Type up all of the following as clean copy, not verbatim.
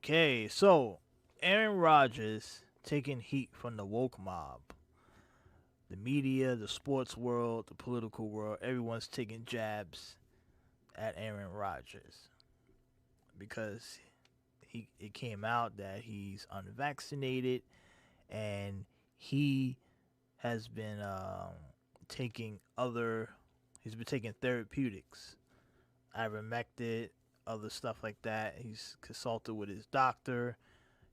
Okay, so Aaron Rodgers taking heat from the woke mob. The media, the sports world, the political world, everyone's taking jabs at Aaron Rodgers because it came out that he's unvaccinated and he has been taking other he's been taking therapeutics, ivermectin, other stuff like that. He's consulted with his doctor.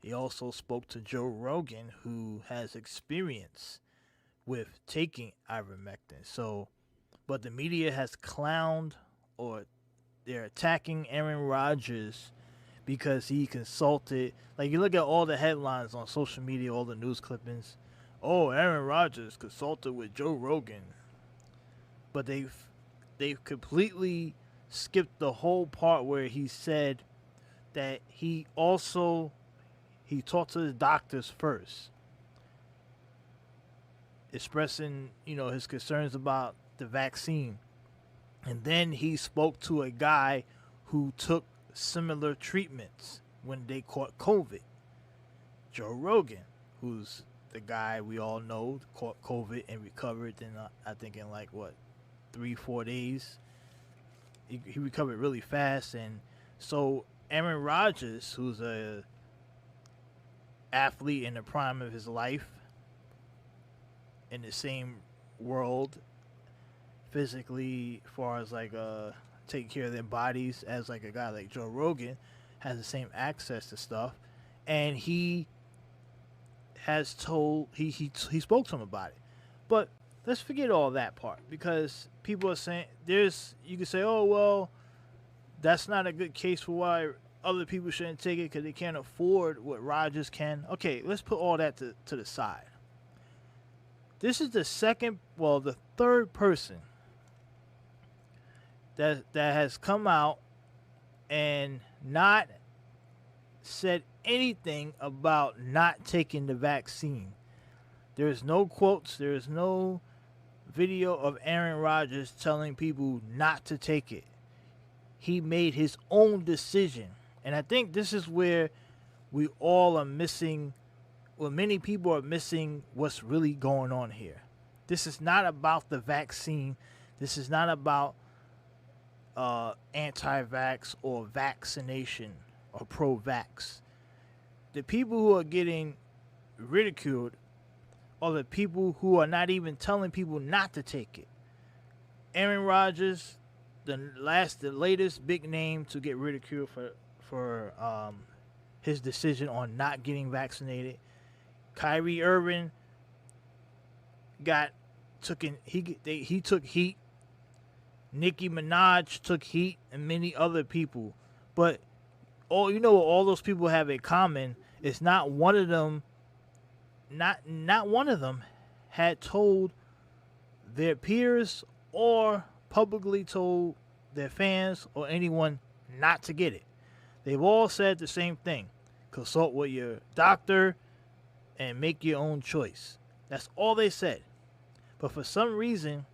He also spoke to Joe Rogan, who has experience with taking ivermectin. So, but the media has clowned or they're attacking Aaron Rodgers because he consulted. Like, you look at all the headlines on social media, all the news clippings. Oh, Aaron Rodgers consulted with Joe Rogan, but they've completely skipped the whole part where he said that he talked to the doctors first, expressing his concerns about the vaccine, and then he spoke to a guy who took similar treatments when they caught COVID. Joe Rogan, who's the guy we all know caught COVID and recovered in I think in like what 3-4 days. He recovered really fast, and so Aaron Rodgers, who's a athlete in the prime of his life, in the same world physically, as far as like taking care of their bodies as like a guy like Joe Rogan, has the same access to stuff, and he has told he spoke to him about it. But let's forget all that part because people are saying you can say, oh well, that's not a good case for why other people shouldn't take it because they can't afford what Rodgers can. Okay, let's put all that to the side. This is the third person that has come out and not said anything about not taking the vaccine. There's no quotes, there's no video of Aaron Rodgers telling people not to take it. He made his own decision. And I think this is where we all are missing, well, many people are missing what's really going on here. This is not about the vaccine. This is not about anti-vax or vaccination or pro-vax. The people who are getting ridiculed are the people who are not even telling people not to take it. Aaron Rodgers, the latest big name to get ridiculed for his decision on not getting vaccinated. Kyrie Irving he took heat. Nicki Minaj took heat, and many other people. But what all those people have in common is not one of them had told their peers or publicly told their fans or anyone not to get it. They've all said the same thing. Consult with your doctor and make your own choice. That's all they said. But for some reason,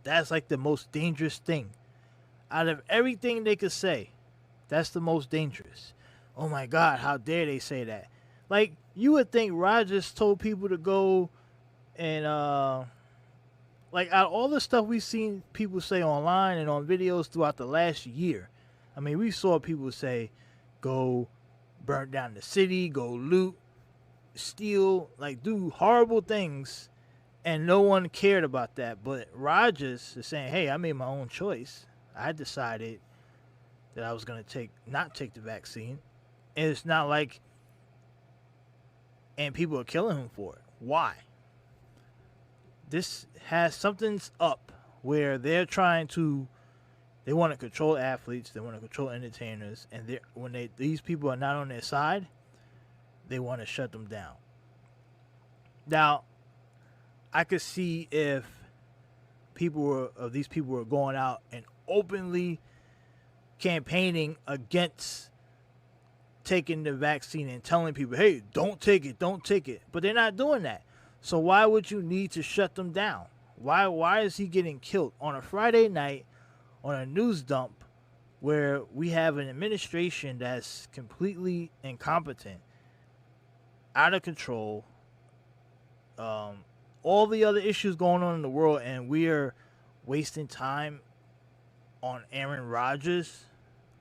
that's like the most dangerous thing. Out of everything they could say, that's the most dangerous. Oh my God, how dare they say that? Like, you would think Rodgers told people to go and, like, out of all the stuff we've seen people say online and on videos throughout the last year, I mean, we saw people say, go burn down the city, go loot, steal, like, do horrible things, and no one cared about that. But Rodgers is saying, hey, I made my own choice. I decided that I was going to not take the vaccine. And it's not like, and people are killing him for it. Why? This has something's up where they want to control athletes, they want to control entertainers, and when these people are not on their side, they want to shut them down. Now, I could see if these people were going out and openly campaigning against taking the vaccine and telling people, hey, don't take it. But they're not doing that. So why would you need to shut them down? Why is he getting killed on a Friday night on a news dump where we have an administration that's completely incompetent, out of control, um, all the other issues going on in the world, and we are wasting time on Aaron Rodgers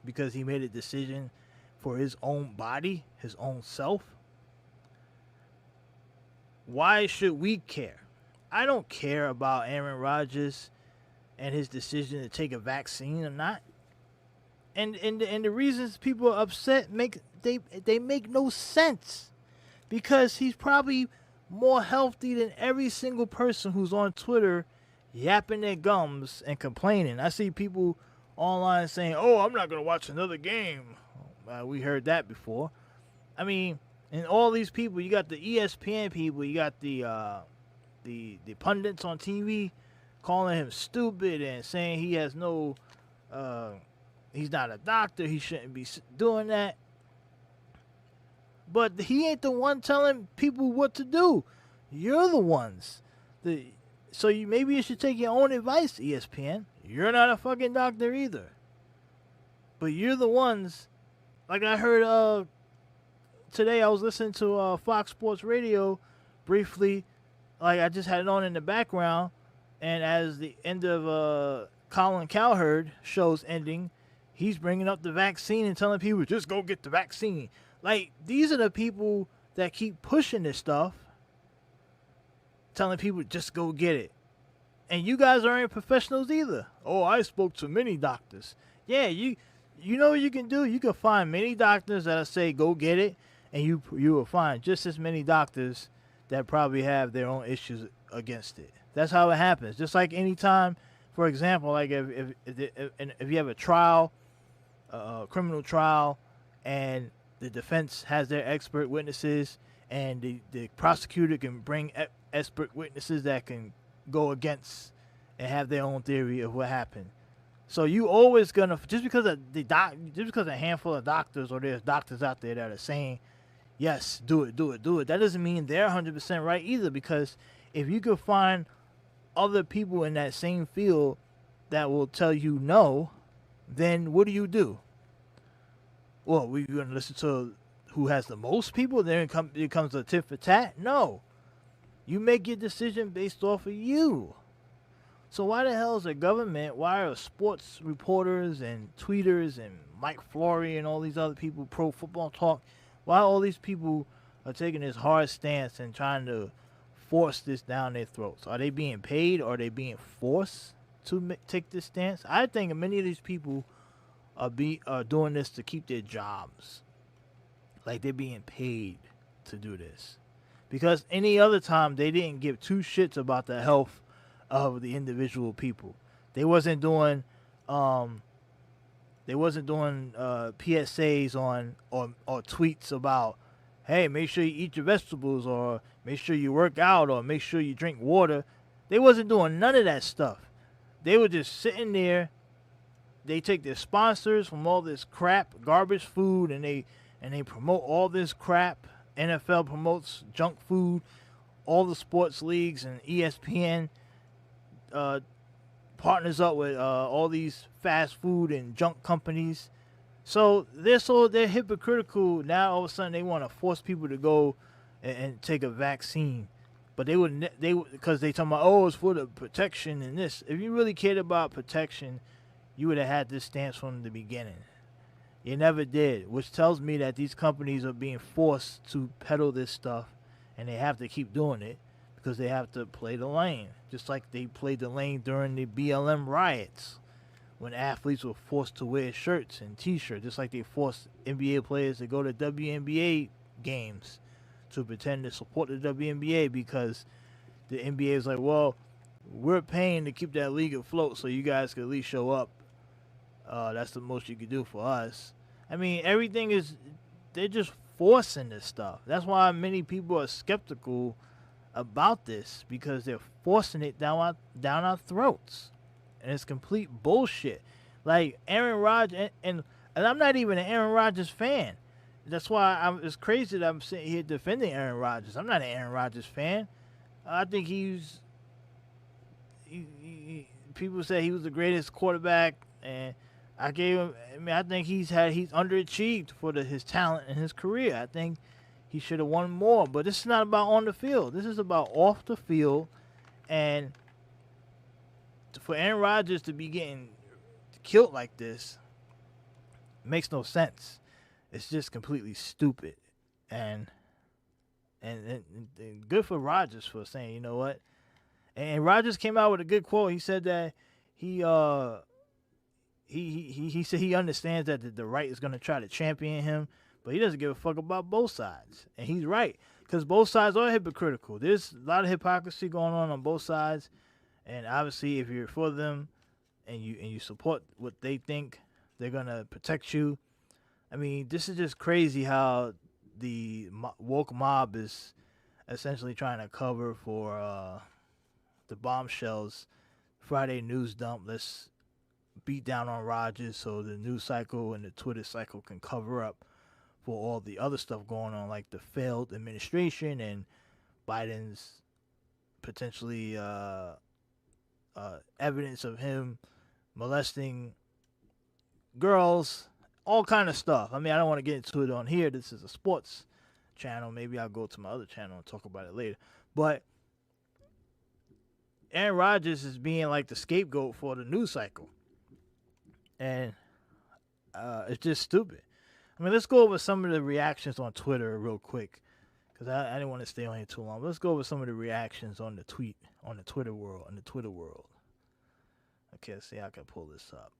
because he made a decision for his own body, his own self. Why should we care? I don't care about Aaron Rodgers and his decision to take a vaccine or not. And the reasons people are upset they make no sense, because he's probably more healthy than every single person who's on Twitter yapping their gums and complaining. I see people online saying, "Oh, I'm not gonna watch another game." We heard that before. I mean, and all these people, you got the ESPN people, you got the pundits on TV calling him stupid and saying he has no, he's not a doctor, he shouldn't be doing that. But he ain't the one telling people what to do. You're the ones. So maybe you should take your own advice, ESPN. You're not a fucking doctor either. But you're the ones. Like I heard today, I was listening to Fox Sports Radio briefly. Like I just had it on in the background. And as the end of Colin Cowherd show's ending, he's bringing up the vaccine and telling people, just go get the vaccine. Like, these are the people that keep pushing this stuff, telling people, just go get it. And you guys aren't professionals either. Oh, I spoke to many doctors. Yeah, you know what you can do? You can find many doctors that'll say, go get it, and you will find just as many doctors that probably have their own issues against it. That's how it happens. Just like any time, for example, like if you have a trial, a criminal trial, and the defense has their expert witnesses, and the prosecutor can bring expert witnesses that can go against and have their own theory of what happened. So you always gonna, just because a handful of doctors, or there's doctors out there that are saying, yes, do it, that doesn't mean they're 100% right either. Because if you could find other people in that same field that will tell you no, then what do? Well, we're going to listen to who has the most people? Then it comes a tit for tat? No. You make your decision based off of you. So why the hell is the government, why are sports reporters and tweeters and Mike Flory and all these other people, Pro Football Talk, why all these people are taking this hard stance and trying to force this down their throats? Are they being paid, or are they being forced to take this stance? I think many of these people are doing this to keep their jobs. Like they're being paid to do this. Because any other time they didn't give two shits about the health of the individual people. They wasn't doing PSAs on or tweets about, hey, make sure you eat your vegetables, or make sure you work out, or make sure you drink water. They wasn't doing none of that stuff. They were just sitting there. They take their sponsors from all this crap, garbage food, and they promote all this crap. NFL promotes junk food. All the sports leagues and ESPN partners up with all these fast food and junk companies. So they're hypocritical. Now all of a sudden they want to force people to go and take a vaccine. But because they talking about, oh, it's for the protection and this. If you really cared about protection, you would have had this stance from the beginning. You never did, which tells me that these companies are being forced to peddle this stuff, and they have to keep doing it because they have to play the lane, just like they played the lane during the BLM riots when athletes were forced to wear shirts and T-shirts, just like they forced NBA players to go to WNBA games to pretend to support the WNBA because the NBA is like, well, we're paying to keep that league afloat so you guys can at least show up. That's the most you could do for us. I mean, they're just forcing this stuff. That's why many people are skeptical about this, because they're forcing it down our throats. And it's complete bullshit. Like Aaron Rodgers, and I'm not even an Aaron Rodgers fan. That's why it's crazy that I'm sitting here defending Aaron Rodgers. I'm not an Aaron Rodgers fan. I think people say he was the greatest quarterback, and I gave him. I mean, I think he's underachieved for his talent and his career. I think he should have won more. But this is not about on the field. This is about off the field. And for Aaron Rodgers to be getting killed like this makes no sense. It's just completely stupid. And and good for Rodgers for saying, you know what? And Rodgers came out with a good quote. He said that he said he understands that the right is going to try to champion him, but he doesn't give a fuck about both sides. And he's right, because both sides are hypocritical. There's a lot of hypocrisy going on both sides, and obviously if you're for them and you support what they think, they're going to protect you. I mean, this is just crazy how the woke mob is essentially trying to cover for the bombshells Friday news dump. Let's beat down on Rodgers so the news cycle and the Twitter cycle can cover up for all the other stuff going on, like the failed administration and Biden's potentially evidence of him molesting girls, all kind of stuff. I mean, I don't want to get into it on here. This is a sports channel. Maybe I'll go to my other channel and talk about it later. But Aaron Rodgers is being like the scapegoat for the news cycle. And it's just stupid. I mean, let's go over some of the reactions on Twitter real quick, because I didn't want to stay on here too long. But let's go over some of the reactions on the Twitter world. Okay, let's see how I can pull this up.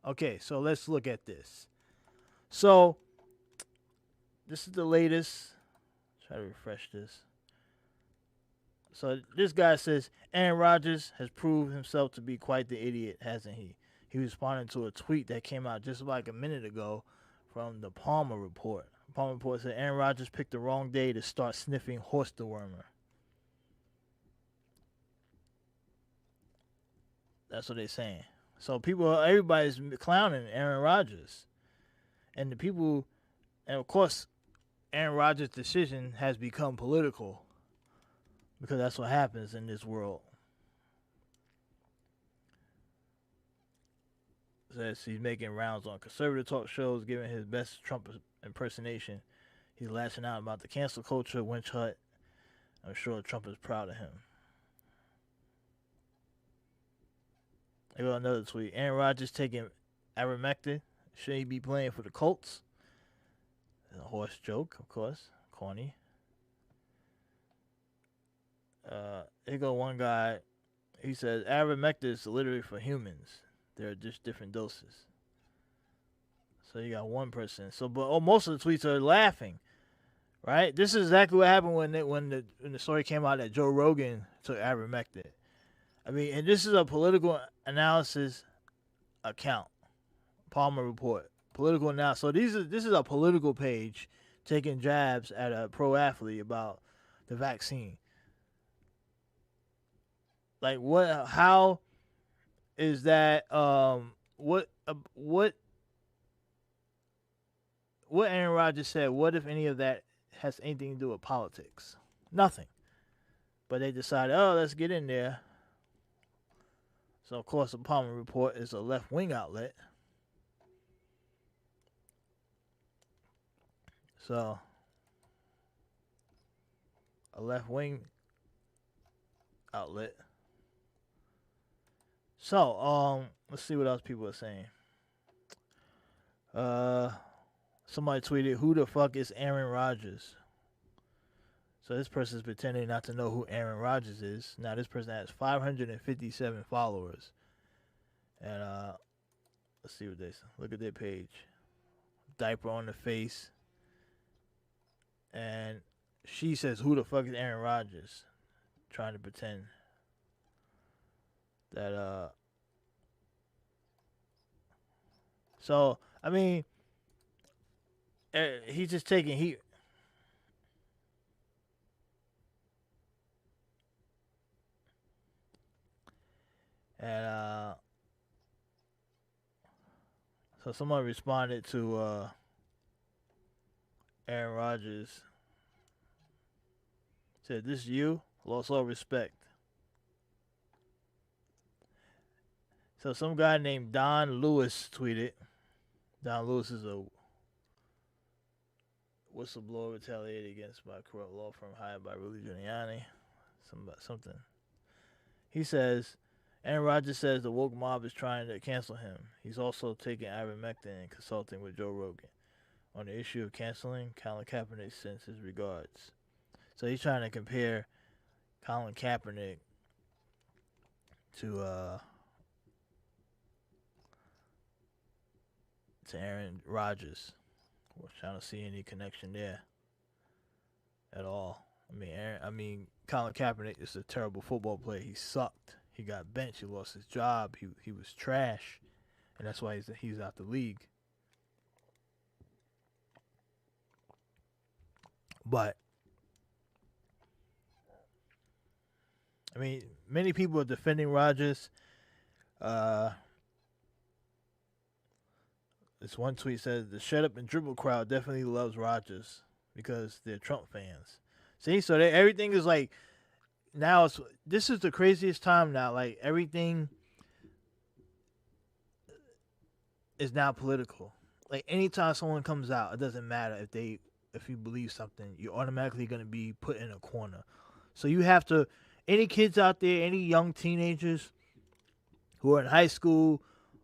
Okay, so let's look at this. So this is the latest. Try to refresh this. So this guy says, Aaron Rodgers has proved himself to be quite the idiot, hasn't he? He responded to a tweet that came out just like a minute ago from the Palmer Report. The Palmer Report said Aaron Rodgers picked the wrong day to start sniffing horse dewormer. That's what they're saying. So everybody's clowning Aaron Rodgers. And the people, and of course, Aaron Rodgers' decision has become political, because that's what happens in this world. Says he's making rounds on conservative talk shows, giving his best Trump impersonation. He's lashing out about the cancel culture, Winch Hut. I'm sure Trump is proud of him. I got another tweet. Aaron Rodgers taking ivermectin. Should he be playing for the Colts? A horse joke, of course. Corny. Here go one guy. He says ivermectin is literally for humans. There are just different doses. So you got one person. So, but most of the tweets are laughing, right? This is exactly what happened when the story came out that Joe Rogan took ivermectin. I mean, and this is a political analysis account. Palmer Report. Political analysis. So this is a political page taking jabs at a pro athlete about the vaccine. Like what? How is that? What Aaron Rodgers said? What if any of that has anything to do with politics? Nothing. But they decided, oh, let's get in there. So of course, the Palmer Report is a left-wing outlet. So a left-wing outlet. So, let's see what else people are saying. Somebody tweeted, who the fuck is Aaron Rodgers? So this person's pretending not to know who Aaron Rodgers is. Now this person has 557 followers. And let's see what they say. Look at their page. Diaper on the face. And she says, who the fuck is Aaron Rodgers? Trying to pretend that so I mean he's just taking heat. And so someone responded to Aaron Rodgers, said, this you? Lost all respect. So some guy named Don Lewis tweeted. Don Lewis is a whistleblower retaliated against by a corrupt law firm hired by Rudy Giuliani. Something. He says, Aaron Rodgers says the woke mob is trying to cancel him. He's also taking ivermectin and consulting with Joe Rogan. On the issue of canceling, Colin Kaepernick sends his regards. So he's trying to compare Colin Kaepernick to Aaron Rodgers. We're trying to see any connection there at all. I mean, Colin Kaepernick is a terrible football player. He sucked. He got benched. He lost his job. He was trash, and that's why he's out the league. But I mean, many people are defending Rodgers. This one tweet says the shut up and dribble crowd definitely loves Rodgers because they're Trump fans. See, so everything is like now. This is the craziest time now. Like everything is now political. Like anytime someone comes out, it doesn't matter if you believe something, you're automatically going to be put in a corner. So you have to. Any kids out there, any young teenagers who are in high school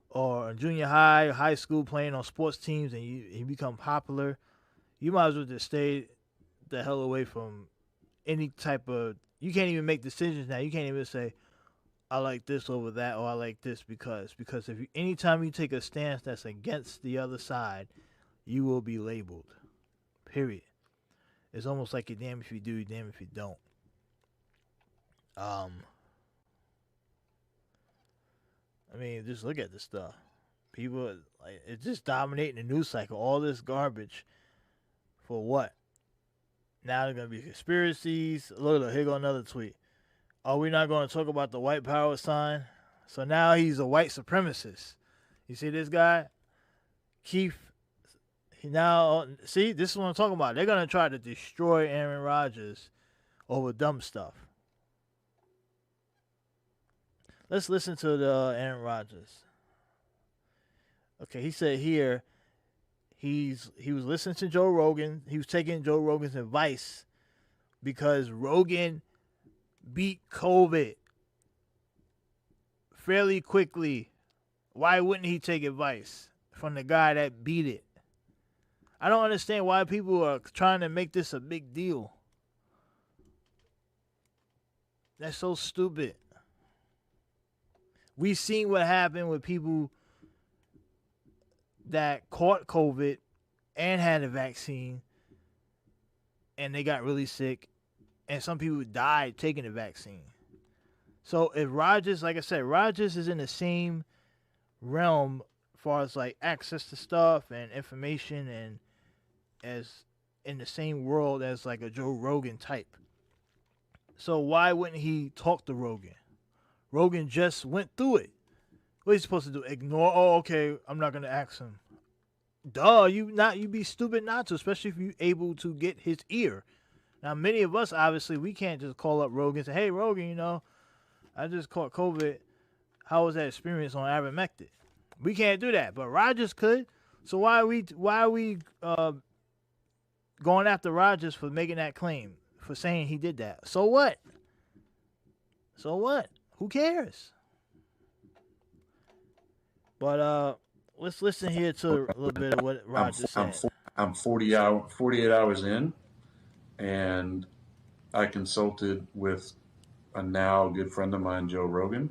or junior high or high school playing on sports teams and you become popular, you might as well just stay the hell away from any type of. You can't even make decisions now. You can't even say, I like this over that, or I like this because anytime you take a stance that's against the other side, you will be labeled. Period. It's almost like you're damned if you do, you're damned if you don't. I mean, just look at this stuff. People, like, it's just dominating the news cycle. All this garbage for what? Now they're going to be conspiracies. Look, here go another tweet. Are we not going to talk about the white power sign? So now he's a white supremacist. You see this guy? Keith. See, this is what I'm talking about. They're going to try to destroy Aaron Rodgers over dumb stuff. Let's listen to the Aaron Rodgers. Okay, he said here he was listening to Joe Rogan. He was taking Joe Rogan's advice because Rogan beat COVID fairly quickly. Why wouldn't he take advice from the guy that beat it? I don't understand why people are trying to make this a big deal. That's so stupid. We've seen what happened with people that caught COVID and had a vaccine and they got really sick, and some people died taking the vaccine. So if Rodgers, like I said, Rodgers is in the same realm as far as like access to stuff and information and as in the same world as like a Joe Rogan type. So why wouldn't he talk to Rogan? Rogan just went through it. What are you supposed to do? Ignore? Oh, okay, I'm not gonna ask him. Duh, you be stupid not to, especially if you're able to get his ear. Now, many of us obviously we can't just call up Rogan and say, "Hey, Rogan, I just caught COVID. How was that experience on ivermectin?" We can't do that, but Rodgers could. So why are we going after Rodgers for making that claim, for saying he did that? So what? So what? Who cares? But let's listen here to a little bit of what Rodgers said. I'm 48 hours in, and I consulted with a now good friend of mine, Joe Rogan,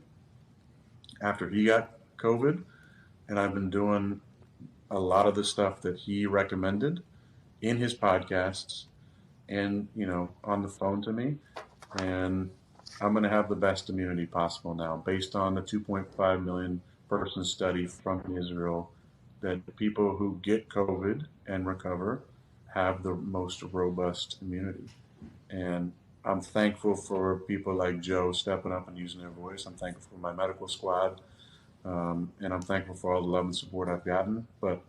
after he got COVID, and I've been doing a lot of the stuff that he recommended in his podcasts and, on the phone to me. And I'm going to have the best immunity possible now based on the 2.5 million person study from Israel that people who get COVID and recover have the most robust immunity. And I'm thankful for people like Joe stepping up and using their voice. I'm thankful for my medical squad. And I'm thankful for all the love and support I've gotten. But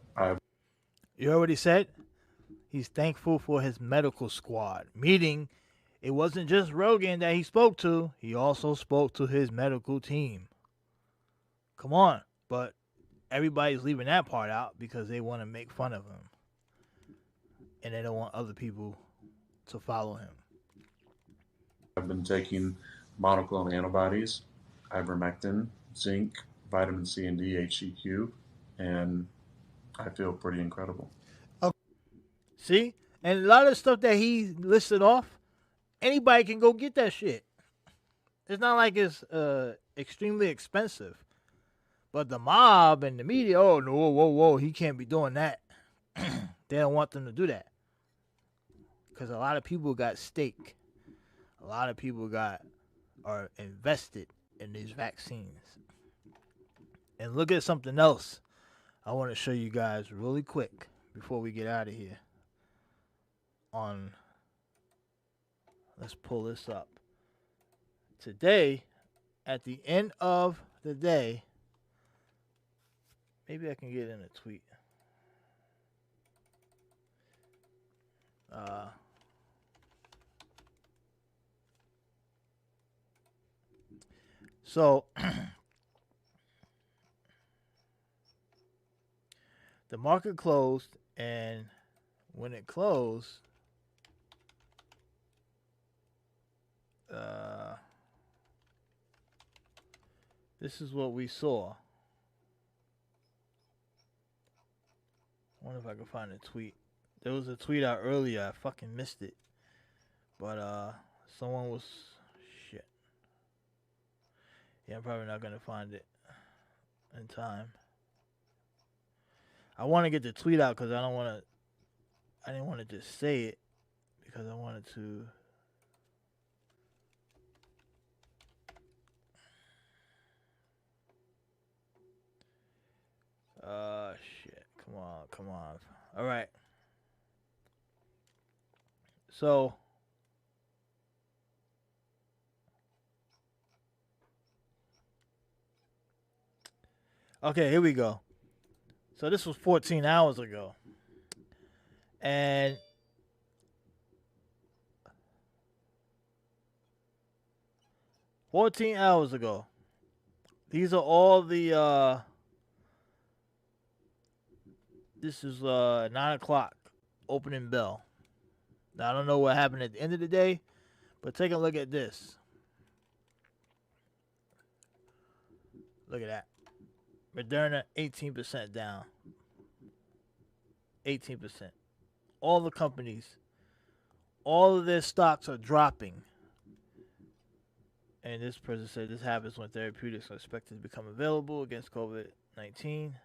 You already said he's thankful for his medical squad, meaning it wasn't just Rogan that he spoke to. He also spoke to his medical team. Come on. But everybody's leaving that part out because they want to make fun of him and they don't want other people to follow him. I've been taking monoclonal antibodies, ivermectin, zinc, vitamin C and D, HCQ, and I feel pretty incredible. See? And a lot of the stuff that he listed off, anybody can go get that shit. It's not like it's extremely expensive. But the mob and the media, oh no, whoa, he can't be doing that. They don't want them to do that. Because a lot of people got stake. A lot of people are invested in these vaccines. And look at something else I want to show you guys really quick before we get out of here. Let's pull this up. Today, at the end of the day, maybe I can get in a tweet. So the market closed, and when it closed, this is what we saw. I wonder if I can find a tweet. There was a tweet out earlier. I fucking missed it. But someone was shit. Yeah, I'm probably not gonna find it in time. I want to get the tweet out because I didn't want to just say it because I wanted to. Shit. Come on. All right. So, okay, here we go. So this was 14 hours ago. And 14 hours ago. These are all the this is 9 o'clock opening bell. Now I don't know what happened at the end of the day, but take a look at this. Look at that. Moderna 18% down. 18%. All the companies, all of their stocks are dropping. And this person said this happens when therapeutics are expected to become available against COVID-19.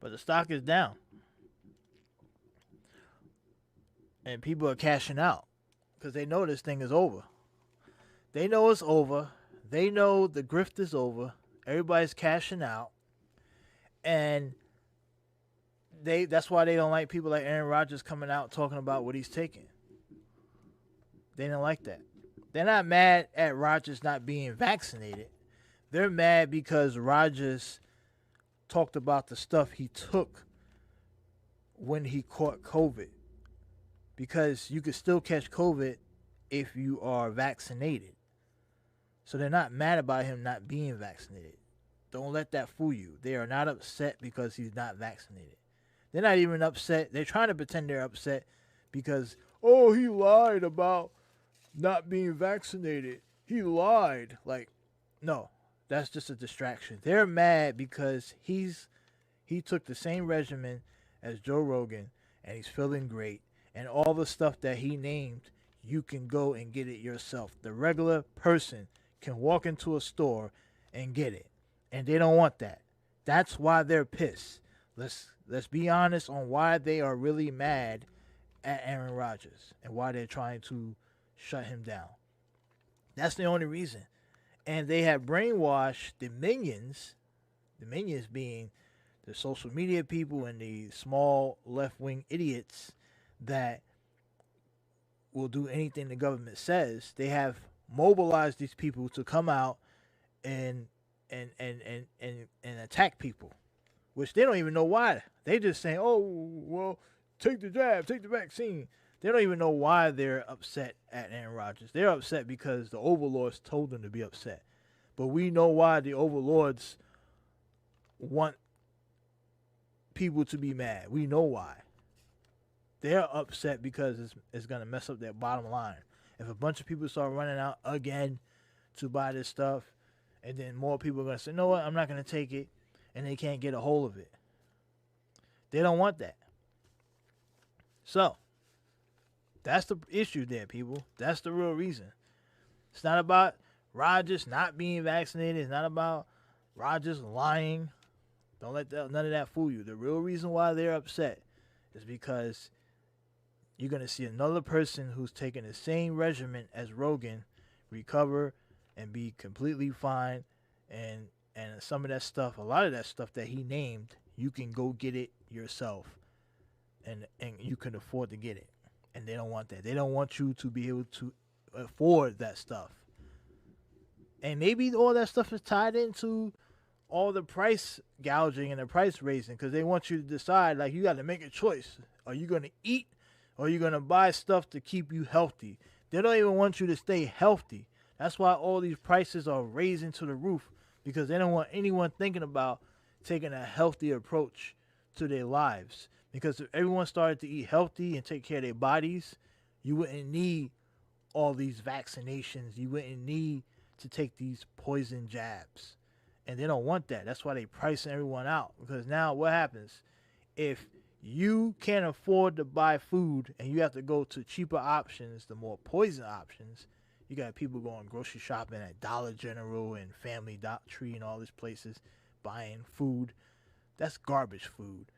But the stock is down. And people are cashing out because they know this thing is over. They know it's over. They know the grift is over. Everybody's cashing out. And that's why they don't like people like Aaron Rodgers coming out talking about what he's taking. They don't like that. They're not mad at Rodgers not being vaccinated. They're mad because Rodgers talked about the stuff he took when he caught COVID. Because you could still catch COVID if you are vaccinated. So they're not mad about him not being vaccinated. Don't let that fool you. They are not upset because he's not vaccinated. They're not even upset. They're trying to pretend they're upset because, oh, he lied about not being vaccinated. He lied. Like, no, that's just a distraction. They're mad because he took the same regimen as Joe Rogan and he's feeling great. And all the stuff that he named, you can go and get it yourself. The regular person can walk into a store and get it. And they don't want that. That's why they're pissed. Let's be honest on why they are really mad at Aaron Rodgers and why they're trying to shut him down. That's the only reason. And they have brainwashed the minions being the social media people and the small left-wing idiots that will do anything the government says. They have mobilized these people to come out and and attack people, which they don't even know why. They just saying, "Oh, well, take the jab, take the vaccine." They don't even know why they're upset at Aaron Rodgers. They're upset because the overlords told them to be upset. But we know why the overlords want people to be mad. We know why. They're upset because it's going to mess up their bottom line. If a bunch of people start running out again to buy this stuff, and then more people are going to say, "No, what? I'm not going to take it," and they can't get a hold of it. They don't want that. So, that's the issue there, people. That's the real reason. It's not about Rodgers not being vaccinated. It's not about Rodgers lying. Don't let none of that fool you. The real reason why they're upset is because you're going to see another person who's taking the same regimen as Rogan recover and be completely fine. And some of that stuff, a lot of that stuff that he named, you can go get it yourself. And you can afford to get it. And they don't want that. They don't want you to be able to afford that stuff. And maybe all that stuff is tied into all the price gouging and the price raising, because they want you to decide, like, you got to make a choice. Are you going to eat, or are you going to buy stuff to keep you healthy? They don't even want you to stay healthy. That's why all these prices are raising to the roof, because they don't want anyone thinking about taking a healthy approach to their lives. Because if everyone started to eat healthy and take care of their bodies, you wouldn't need all these vaccinations. You wouldn't need to take these poison jabs. And they don't want that. That's why they pricing everyone out. Because now what happens? If you can't afford to buy food and you have to go to cheaper options, the more poison options, you got people going grocery shopping at Dollar General and Family Tree and all these places buying food. That's garbage food.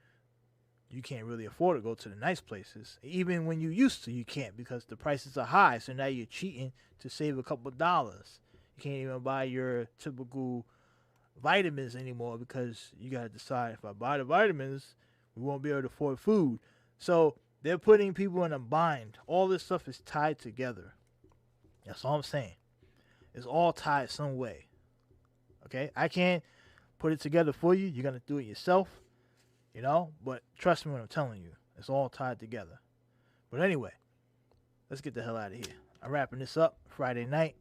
You can't really afford to go to the nice places. Even when you used to, you can't, because the prices are high. So now you're cheating to save a couple of dollars. You can't even buy your typical vitamins anymore, because you got to decide, if I buy the vitamins, we won't be able to afford food. So they're putting people in a bind. All this stuff is tied together. That's all I'm saying. It's all tied some way. Okay? I can't put it together for you. You're going to do it yourself. But trust me when I'm telling you, it's all tied together. But anyway, let's get the hell out of here. I'm wrapping this up Friday night.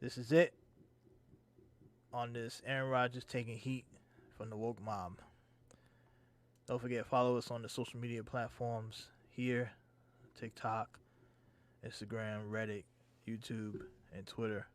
This is it on this Aaron Rodgers taking heat from the woke mob. Don't forget, follow us on the social media platforms here: TikTok, Instagram, Reddit, YouTube, and Twitter.